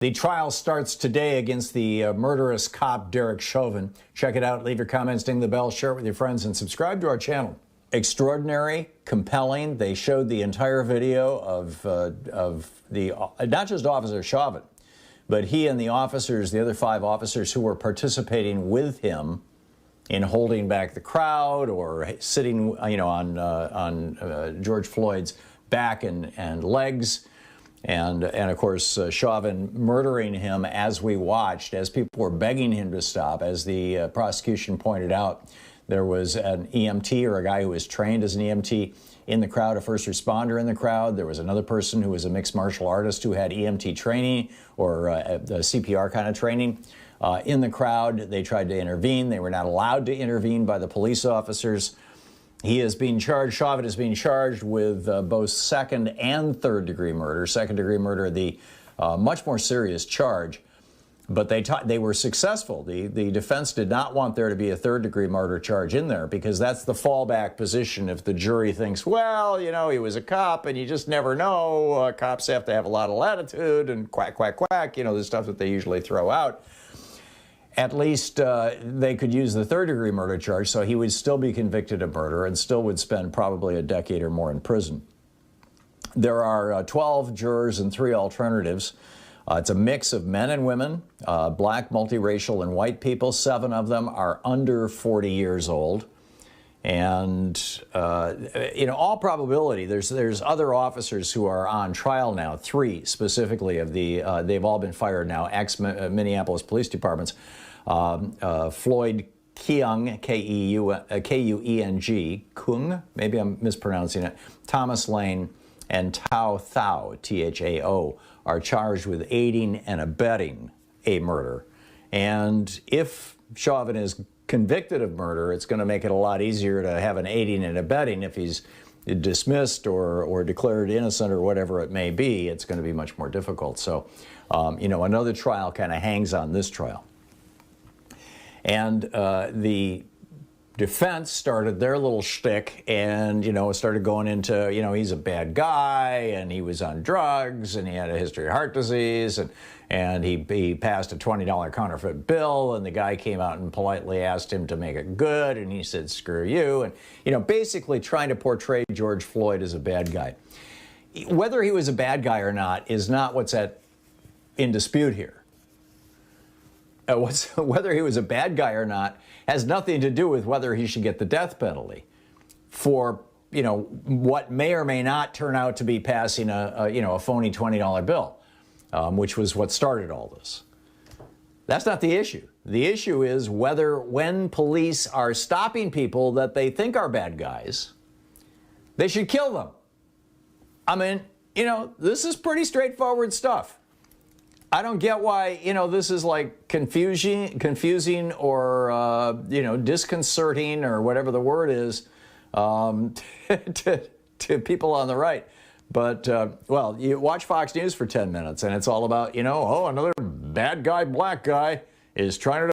The trial starts today against the murderous cop Derek Chauvin. Check it out. Leave your comments, ding the bell, share it with your friends, and subscribe to our channel. Extraordinary, compelling. They showed the entire video of the not just Officer Chauvin, but he and the officers, the other 5 officers who were participating with him in holding back the crowd or sitting, on George Floyd's back and legs. And of course, Chauvin murdering him as we watched, as people were begging him to stop. As the prosecution pointed out, there was an EMT, or a guy who was trained as an EMT, in the crowd, a first responder in the crowd. There was another person who was a mixed martial artist who had EMT training or CPR kind of training in the crowd. They tried to intervene. They were not allowed to intervene by the police officers. He is being charged, Chauvin is being charged with both second and third degree murder. Second degree murder, the much more serious charge, but they were successful. The defense did not want there to be a third degree murder charge in there because that's the fallback position if the jury thinks, well, he was a cop and you just never know. Cops have to have a lot of latitude and quack, quack, quack, the stuff that they usually throw out. At least they could use the third-degree murder charge, so he would still be convicted of murder and still would spend probably a decade or more in prison. There are 12 jurors and 3 alternatives. It's a mix of men and women, black, multiracial, and white people. 7 of them are under 40 years old. And, in all probability, there's other officers who are on trial now, 3 specifically of the, they've all been fired now, ex-Minneapolis Police Departments. Floyd Keung, K-U-E-N-G, Kung, maybe I'm mispronouncing it, Thomas Lane, and Thao Thao, T-H-A-O, are charged with aiding and abetting a murder. And if Chauvin is convicted of murder, it's going to make it a lot easier to have an aiding and abetting. If he's dismissed or declared innocent or whatever it may be, it's going to be much more difficult. So, another trial kind of hangs on this trial. And the defense started their little shtick and, started going into, he's a bad guy and he was on drugs and he had a history of heart disease and he passed a $20 counterfeit bill and the guy came out and politely asked him to make it good and he said, screw you. And, basically trying to portray George Floyd as a bad guy. Whether he was a bad guy or not is not what's in dispute here. Whether he was a bad guy or not has nothing to do with whether he should get the death penalty for, what may or may not turn out to be passing a phony $20 bill, which was what started all this. That's not the issue. The issue is whether when police are stopping people that they think are bad guys, they should kill them. I mean, this is pretty straightforward stuff. I don't get why, this is like confusing or, disconcerting or whatever the word is to people on the right. But, you watch Fox News for 10 minutes and it's all about, another bad guy, black guy is trying to